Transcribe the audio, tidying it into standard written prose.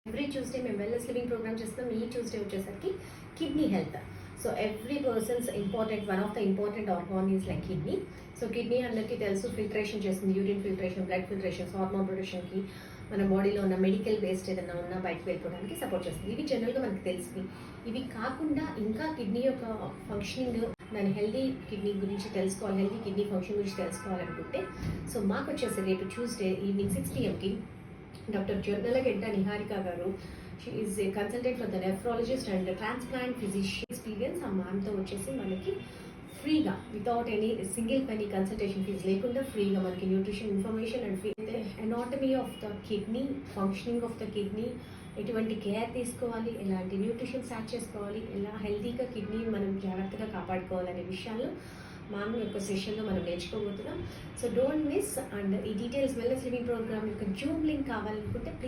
Every Tuesday మేము wellness living program చేస్తాం. ఈ ట్యూస్డే వచ్చేసరికి kidney health. So every persons important, one of the important organ is like kidney. So kidney అందరికీ తెలుసు, filtration చేస్తుంది, urine filtration, blood filtration, hormone ప్రొడక్షన్కి, మన బాడీలో ఉన్న మెడికల్ వేస్ట్ ఏదైనా ఉన్నా బయటకు వెళ్ళిపోవడానికి సపోర్ట్ చేస్తుంది. ఇవి జనరల్గా మనకు తెలిసింది. ఇవి కాకుండా ఇంకా కిడ్నీ యొక్క ఫంక్షనింగ్, దాని హెల్దీ కిడ్నీ గురించి తెలుసుకోవాలి, హెల్దీ కిడ్నీ ఫంక్షన్ గురించి తెలుసుకోవాలనుకుంటే, సో మాకు వచ్చేసి రేపు Tuesday evening 6 PM doctor Jonnalagadda Niharika గారు, she is a consultant for the nephrologist and transplant physician experience. ఆ మ్యామ్తో వచ్చేసి మనకి ఫ్రీగా, without any single penny consultation fees లేకుండా ఫ్రీగా మనకి nutrition information and anatomy of the kidney, functioning of the kidney, ఎటువంటి కేర్ తీసుకోవాలి, ఎలాంటి న్యూట్రిషన్ స్టార్ట్ చేసుకోవాలి, ఎలా హెల్తీగా కిడ్నీని మనం జాగ్రత్తగా కాపాడుకోవాలనే విషయాలు మ్యామ్ యొక్క సెషన్లో మనం నేర్చుకోబోతున్నాం. So don't miss. అండ్ ఈ డీటెయిల్స్ వెల్నెస్ లివింగ్ ప్రోగ్రామ్ యొక్క జూమ్ లింక్ కావాలనుకుంటే ప్లీజ్